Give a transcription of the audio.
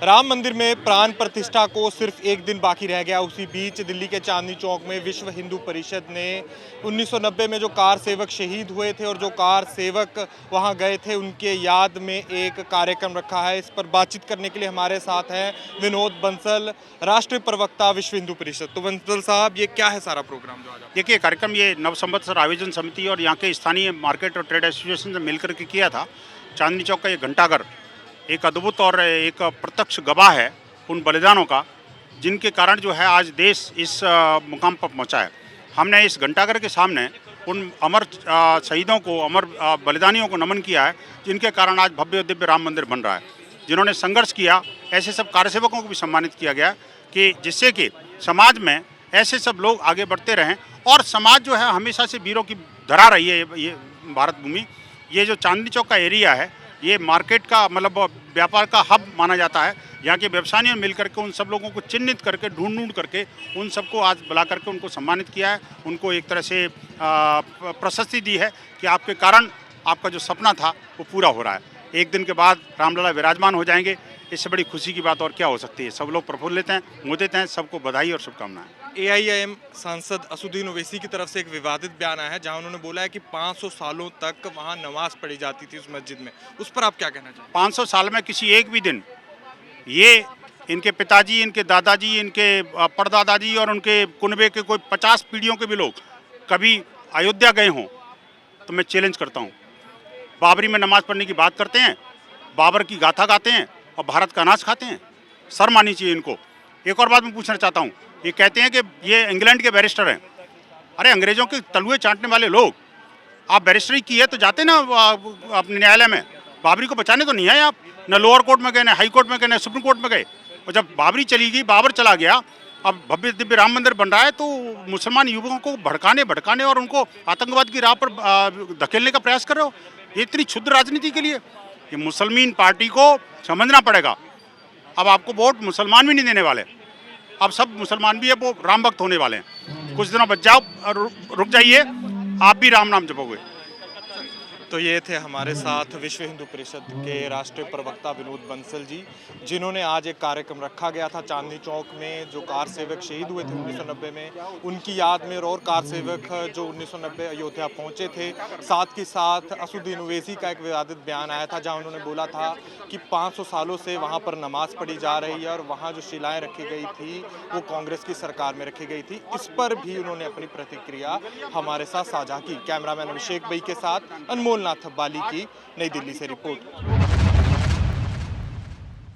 राम मंदिर में प्राण प्रतिष्ठा को सिर्फ एक दिन बाकी रह गया। उसी बीच दिल्ली के चांदनी चौक में विश्व हिंदू परिषद ने 1990 में जो कार सेवक शहीद हुए थे और जो कार सेवक वहां गए थे उनके याद में एक कार्यक्रम रखा है। इस पर बातचीत करने के लिए हमारे साथ हैं विनोद बंसल, राष्ट्रीय प्रवक्ता विश्व हिंदू परिषद। तो बंसल साहब, ये क्या है सारा प्रोग्राम जो आज? देखिए, कार्यक्रम ये नव संवत्सर आयोजन समिति और यहाँ के स्थानीय मार्केट और ट्रेड एसोसिएशन से मिलकर के किया था। चांदनी चौक का ये घंटाघर एक अद्भुत और एक प्रत्यक्ष गवाह है उन बलिदानों का, जिनके कारण जो है आज देश इस मुकाम पर पहुंचा है। हमने इस घंटाघर के सामने उन अमर शहीदों को, अमर बलिदानियों को नमन किया है, जिनके कारण आज भव्य दिव्य राम मंदिर बन रहा है। जिन्होंने संघर्ष किया, ऐसे सब कार्यसेवकों को भी सम्मानित किया गया कि जिससे कि समाज में ऐसे सब लोग आगे बढ़ते रहें और समाज जो है हमेशा से वीरों की धरा रही है। ये भारत भूमि, ये जो चांदनी चौक का एरिया है, ये मार्केट का मतलब व्यापार का हब माना जाता है। यहाँ के व्यवसायियों ने मिलकर के उन सब लोगों को चिन्हित करके ढूंढ करके उन सबको आज बुला करके उनको सम्मानित किया है। उनको एक तरह से प्रशस्ति दी है कि आपके कारण आपका जो सपना था वो पूरा हो रहा है। एक दिन के बाद रामलला विराजमान हो जाएंगे। इससे बड़ी खुशी की बात और क्या हो सकती है। सब लोग प्रफुल्लित हैं, मोदित हैं। सबको बधाई और शुभकामनाएं। AIIM सांसद असदुद्दीन ओवैसी की तरफ से एक विवादित बयान आया है जहां उन्होंने बोला है कि 500 सालों तक वहां नमाज पढ़ी जाती थी उस मस्जिद में। उस पर आप क्या कहना चाहेंगे? 500 साल में किसी एक भी दिन ये इनके पिताजी, इनके दादाजी, इनके परदादाजी और उनके कुनबे के कोई 50 पीढ़ियों के भी लोग कभी अयोध्या गए हों तो मैं चैलेंज करता हूँ। बाबरी में नमाज पढ़ने की बात करते हैं, बाबर की गाथा गाते हैं और भारत का अनाज खाते हैं। शर्म आनी चाहिए इनको। एक और बात मैं पूछना चाहता हूँ, ये कहते हैं कि ये इंग्लैंड के बैरिस्टर हैं। अरे अंग्रेजों के तलुए चाटने वाले लोग, आप बैरिस्टरी की है तो जाते ना अपने न्यायालय में। बाबरी को बचाने तो नहीं आए आप, न लोअर कोर्ट में गए, न हाई कोर्ट में गए, न सुप्रीम कोर्ट में गए। और जब बाबरी चली गई, बाबर चला गया, अब भव्य दिव्य राम मंदिर बन रहा है तो मुसलमान युवकों को भड़काने और उनको आतंकवाद की राह पर धकेलने का प्रयास कर रहे हो। ये इतनी क्षुद्र राजनीति के लिए ये मुसलमान पार्टी को समझना पड़ेगा। अब आपको वोट मुसलमान भी नहीं देने वाले। अब सब मुसलमान भी है वो राम भक्त होने वाले हैं। कुछ दिनों बच जाओ, रुक जाइए, आप भी राम नाम जपोगे। तो ये थे हमारे साथ विश्व हिंदू परिषद के राष्ट्रीय प्रवक्ता विनोद बंसल जी, जिन्होंने आज एक कार्यक्रम रखा गया था चांदनी चौक में। जो कार सेवक शहीद हुए थे 1990 में, उनकी याद में और कार सेवक जो 1990 अयोध्या पहुंचे थे। साथ ही साथ असदुद्दीन ओवैसी का एक विवादित बयान आया था जहां उन्होंने बोला था कि 500 सालों से वहां पर नमाज पढ़ी जा रही है और वहां जो शिलाएं रखी गई थी वो कांग्रेस की सरकार में रखी गई थी। इस पर भी उन्होंने अपनी प्रतिक्रिया हमारे साथ साझा की। कैमरामैन अभिषेक भाई के साथ अनमोल नाथ बाली की नई दिल्ली से रिपोर्ट।